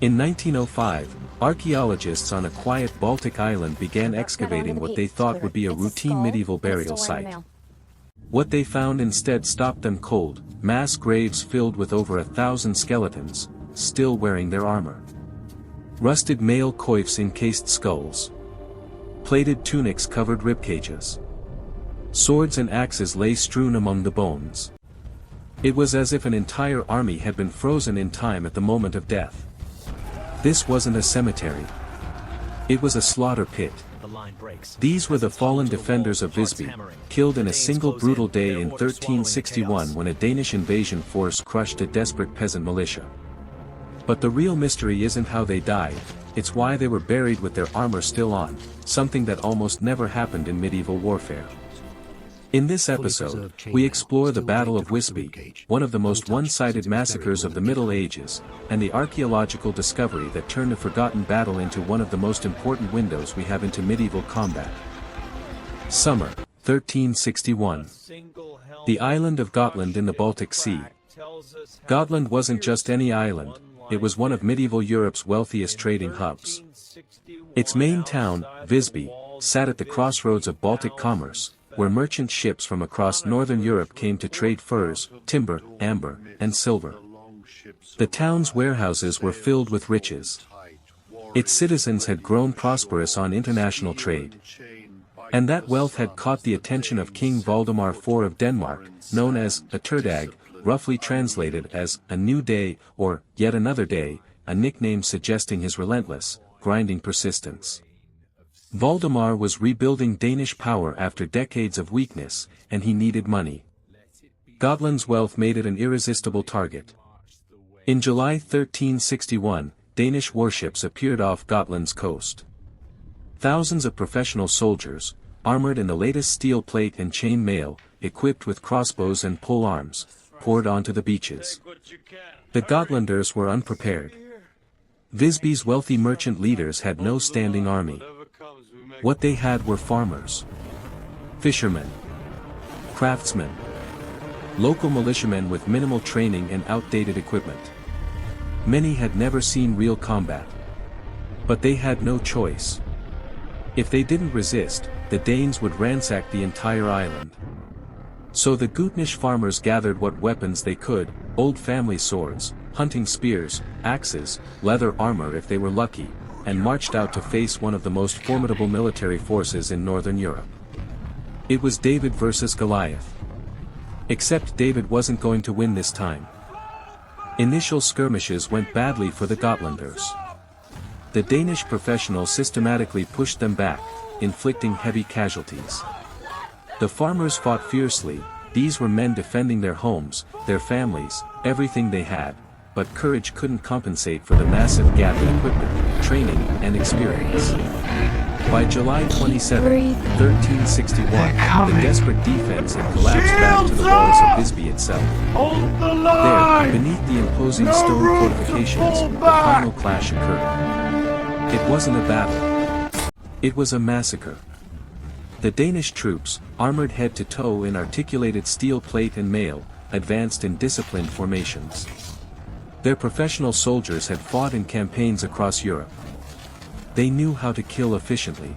In 1905, archaeologists on a quiet Baltic island began excavating what they thought would be a routine medieval burial site. What they found instead stopped them cold: mass graves filled with over 1,000 skeletons, still wearing their armor. Rusted male coifs encased skulls. Plated tunics covered ribcages. Swords and axes lay strewn among the bones. It was as if an entire army had been frozen in time at the moment of death. This wasn't a cemetery. It was a slaughter pit. These were the fallen defenders of Visby, killed in a single brutal day in 1361 when a Danish invasion force crushed a desperate peasant militia. But the real mystery isn't how they died, it's why they were buried with their armor still on, something that almost never happened in medieval warfare. In this episode, we explore the Battle of Wisby, one of the most one-sided massacres of the Middle Ages, and the archaeological discovery that turned a forgotten battle into one of the most important windows we have into medieval combat. Summer, 1361. The island of Gotland in the Baltic Sea. Gotland wasn't just any island, it was one of medieval Europe's wealthiest trading hubs. Its main town, Visby, sat at the crossroads of Baltic commerce, where merchant ships from across northern Europe came to trade furs, timber, amber, and silver. The town's warehouses were filled with riches. Its citizens had grown prosperous on international trade. And that wealth had caught the attention of King Valdemar IV of Denmark, known as a Turdag, roughly translated as a new day or yet another day, a nickname suggesting his relentless, grinding persistence. Valdemar was rebuilding Danish power after decades of weakness, and he needed money. Gotland's wealth made it an irresistible target. In July 1361, Danish warships appeared off Gotland's coast. Thousands of professional soldiers, armored in the latest steel plate and chain mail, equipped with crossbows and polearms, poured onto the beaches. The Gotlanders were unprepared. Visby's wealthy merchant leaders had no standing army. What they had were farmers, fishermen, craftsmen, local militiamen with minimal training and outdated equipment. Many had never seen real combat. But they had no choice. If they didn't resist, the Danes would ransack the entire island. So the Gutnish farmers gathered what weapons they could: old family swords, hunting spears, axes, leather armor if they were lucky, and marched out to face one of the most formidable military forces in northern Europe. It was David versus Goliath. Except David wasn't going to win this time. Initial skirmishes went badly for the Gotlanders. The Danish professionals systematically pushed them back, inflicting heavy casualties. The farmers fought fiercely. These were men defending their homes, their families, everything they had, but courage couldn't compensate for the massive gap in equipment, training, and experience. By July 27, 1361, the desperate defense had collapsed back to the walls of Visby itself. There, beneath the imposing stone fortifications, the final clash occurred. It wasn't a battle. It was a massacre. The Danish troops, armored head to toe in articulated steel plate and mail, advanced in disciplined formations. Their professional soldiers had fought in campaigns across Europe. They knew how to kill efficiently.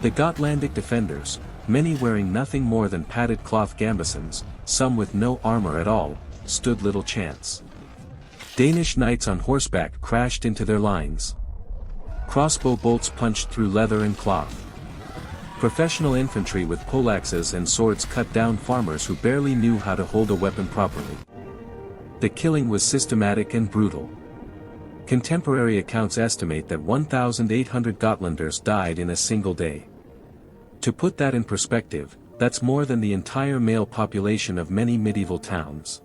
The Gotlandic defenders, many wearing nothing more than padded cloth gambesons, some with no armor at all, stood little chance. Danish knights on horseback crashed into their lines. Crossbow bolts punched through leather and cloth. Professional infantry with poleaxes and swords cut down farmers who barely knew how to hold a weapon properly. The killing was systematic and brutal. Contemporary accounts estimate that 1,800 Gotlanders died in a single day. To put that in perspective, that's more than the entire male population of many medieval towns.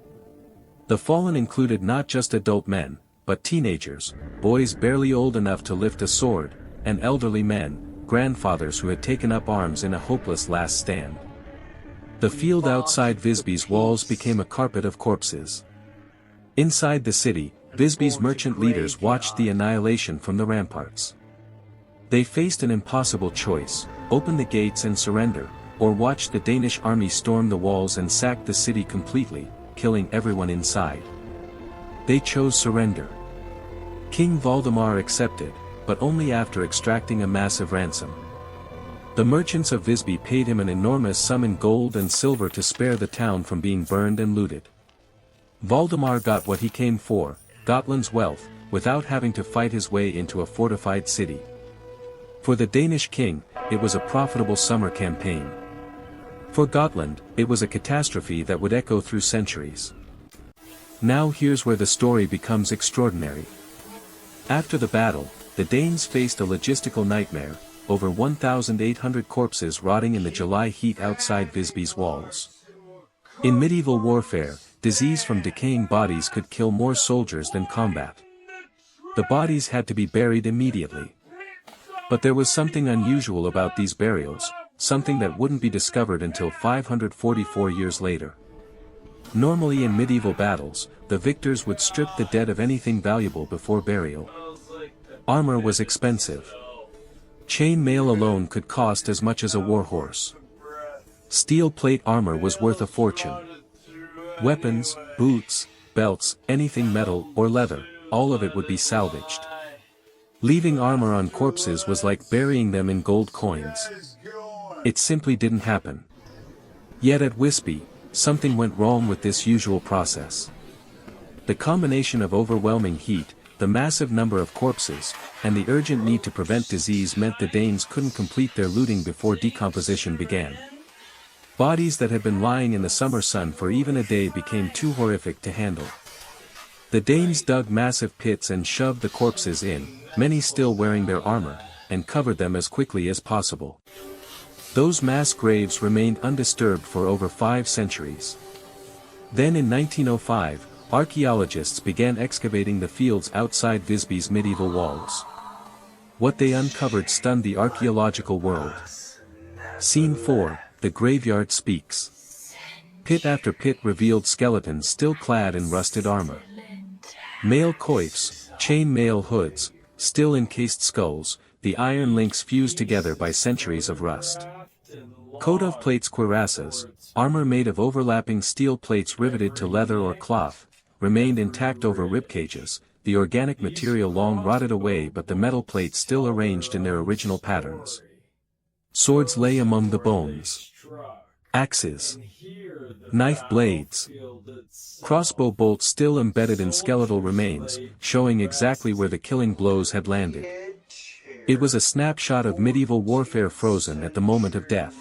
The fallen included not just adult men, but teenagers, boys barely old enough to lift a sword, and elderly men, grandfathers who had taken up arms in a hopeless last stand. The field outside Visby's walls became a carpet of corpses. Inside the city, Visby's merchant leaders watched the annihilation from the ramparts. They faced an impossible choice: open the gates and surrender, or watch the Danish army storm the walls and sack the city completely, killing everyone inside. They chose surrender. King Valdemar accepted, but only after extracting a massive ransom. The merchants of Visby paid him an enormous sum in gold and silver to spare the town from being burned and looted. Valdemar got what he came for, Gotland's wealth, without having to fight his way into a fortified city. For the Danish king, it was a profitable summer campaign. For Gotland, it was a catastrophe that would echo through centuries. Now here's where the story becomes extraordinary. After the battle, the Danes faced a logistical nightmare, over 1,800 corpses rotting in the July heat outside Visby's walls. In medieval warfare, disease from decaying bodies could kill more soldiers than combat. The bodies had to be buried immediately. But there was something unusual about these burials, something that wouldn't be discovered until 544 years later. Normally in medieval battles, the victors would strip the dead of anything valuable before burial. Armor was expensive. Chain mail alone could cost as much as a war horse. Steel plate armor was worth a fortune. Weapons, boots, belts, anything metal or leather, all of it would be salvaged. Leaving armor on corpses was like burying them in gold coins. It simply didn't happen. Yet at Wisby, something went wrong with this usual process. The combination of overwhelming heat, the massive number of corpses, and the urgent need to prevent disease meant the Danes couldn't complete their looting before decomposition began. Bodies that had been lying in the summer sun for even a day became too horrific to handle. The Danes dug massive pits and shoved the corpses in, many still wearing their armor, and covered them as quickly as possible. Those mass graves remained undisturbed for over 5 centuries. Then in 1905, archaeologists began excavating the fields outside Visby's medieval walls. What they uncovered stunned the archaeological world. Scene 4, the graveyard speaks. Pit after pit revealed skeletons still clad in rusted armor. Mail coifs, chain mail hoods, still encased skulls, the iron links fused together by centuries of rust. Coat of plates cuirassas, armor made of overlapping steel plates riveted to leather or cloth, remained intact over ribcages, the organic material long rotted away but the metal plates still arranged in their original patterns. Swords lay among the bones. Axes. Knife blades. Crossbow bolts still embedded in skeletal remains, showing exactly where the killing blows had landed. It was a snapshot of medieval warfare frozen at the moment of death.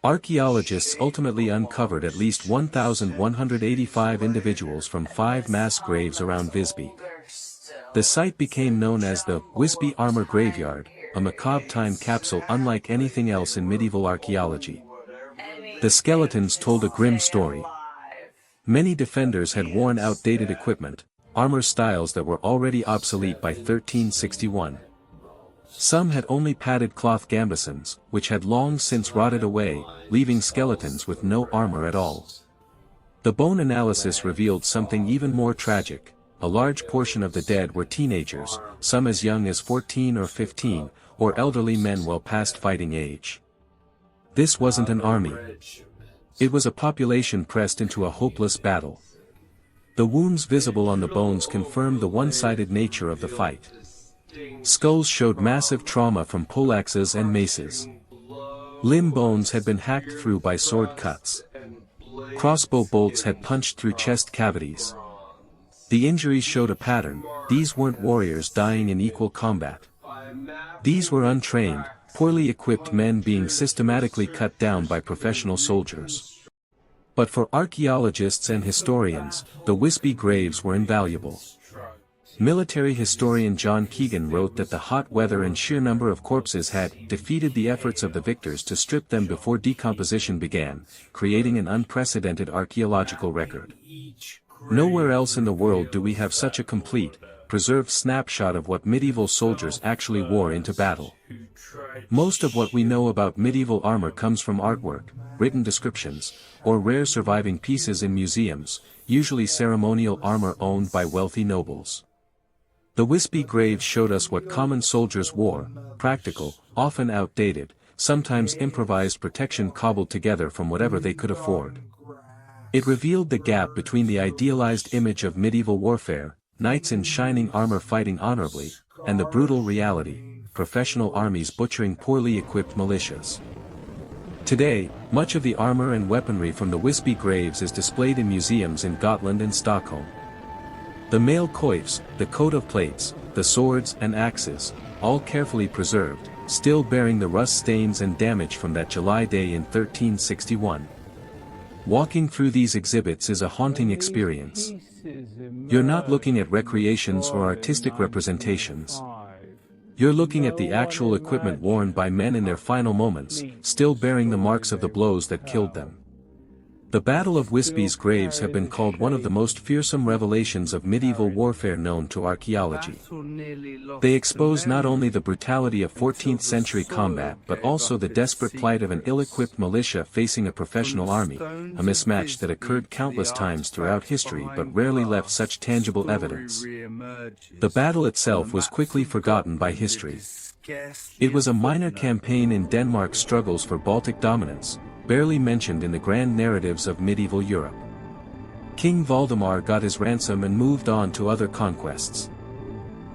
Archaeologists ultimately uncovered at least 1,185 individuals from 5 mass graves around Visby. The site became known as the Wisby Armor Graveyard, a macabre time capsule unlike anything else in medieval archaeology. The skeletons told a grim story. Many defenders had worn outdated equipment, armor styles that were already obsolete by 1361. Some had only padded cloth gambesons, which had long since rotted away, leaving skeletons with no armor at all. The bone analysis revealed something even more tragic. A large portion of the dead were teenagers, some as young as 14 or 15, or elderly men well past fighting age. This wasn't an army. It was a population pressed into a hopeless battle. The wounds visible on the bones confirmed the one-sided nature of the fight. Skulls showed massive trauma from poleaxes and maces. Limb bones had been hacked through by sword cuts. Crossbow bolts had punched through chest cavities. The injuries showed a pattern. These weren't warriors dying in equal combat. These were untrained, poorly equipped men being systematically cut down by professional soldiers. But for archaeologists and historians, the Wisby graves were invaluable. Military historian John Keegan wrote that the hot weather and sheer number of corpses had defeated the efforts of the victors to strip them before decomposition began, creating an unprecedented archaeological record. Nowhere else in the world do we have such a complete, preserved snapshot of what medieval soldiers actually wore into battle. Most of what we know about medieval armor comes from artwork, written descriptions, or rare surviving pieces in museums, usually ceremonial armor owned by wealthy nobles. The Wisby graves showed us what common soldiers wore, practical, often outdated, sometimes improvised protection cobbled together from whatever they could afford. It revealed the gap between the idealized image of medieval warfare, knights in shining armor fighting honorably, and the brutal reality, professional armies butchering poorly equipped militias. Today, much of the armor and weaponry from the Wisby graves is displayed in museums in Gotland and Stockholm. The mail coifs, the coat of plates, the swords and axes, all carefully preserved, still bearing the rust stains and damage from that July day in 1361. Walking through these exhibits is a haunting experience. You're not looking at recreations or artistic representations. You're looking at the actual equipment worn by men in their final moments, still bearing the marks of the blows that killed them. The Battle of Wisby's graves have been called one of the most fearsome revelations of medieval warfare known to archaeology. They expose not only the brutality of 14th-century combat but also the desperate plight of an ill-equipped militia facing a professional army, a mismatch that occurred countless times throughout history but rarely left such tangible evidence. The battle itself was quickly forgotten by history. It was a minor campaign in Denmark's struggles for Baltic dominance, barely mentioned in the grand narratives of medieval Europe. King Valdemar got his ransom and moved on to other conquests.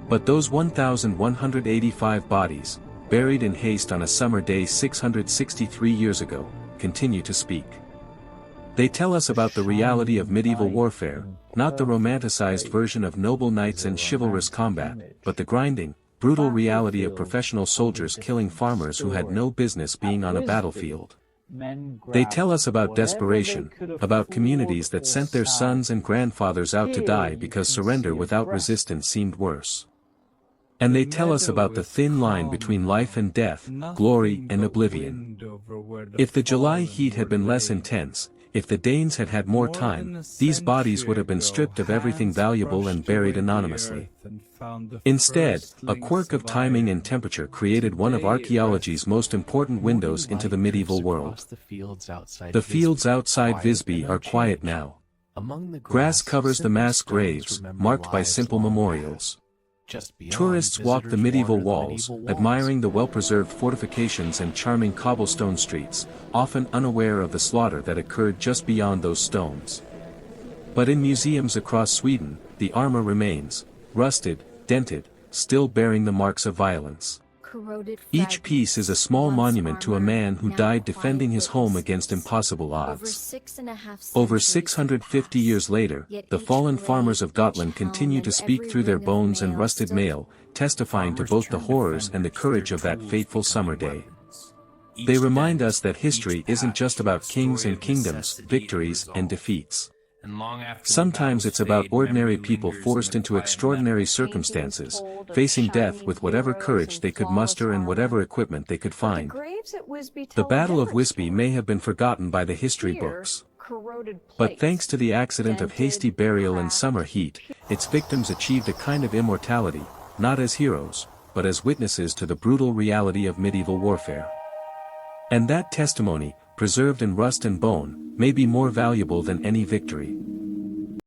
But those 1,185 bodies, buried in haste on a summer day 663 years ago, continue to speak. They tell us about the reality of medieval warfare, not the romanticized version of noble knights and chivalrous combat, but the grinding, brutal reality of professional soldiers killing farmers who had no business being on a battlefield. They tell us about desperation, about communities that sent their sons and grandfathers out to die because surrender without resistance seemed worse. And they tell us about the thin line between life and death, glory and oblivion. If the July heat had been less intense, if the Danes had had more time, these bodies would have been stripped of everything valuable and buried anonymously. Instead, a quirk of timing and temperature created one of archaeology's most important windows into the medieval world. The fields outside Visby are quiet now. Grass covers the mass graves, marked by simple memorials. Tourists walk the medieval walls, admiring the well-preserved fortifications and charming cobblestone streets, often unaware of the slaughter that occurred just beyond those stones. But in museums across Sweden, the armor remains, rusted, dented, still bearing the marks of violence. Each piece is a small monument to a man who died defending his home against impossible odds. Over 650 years later, the fallen farmers of Gotland continue to speak through their bones and rusted mail, testifying to both the horrors and the courage of that fateful summer day. They remind us that history isn't just about kings and kingdoms, victories and defeats. Sometimes it's about ordinary people forced into extraordinary circumstances, facing death with whatever courage they could muster and whatever equipment they could find. The Battle of Wisby may have been forgotten by the history books. But thanks to the accident of hasty burial and summer heat, its victims achieved a kind of immortality, not as heroes, but as witnesses to the brutal reality of medieval warfare. And that testimony, preserved in rust and bone, may be more valuable than any victory.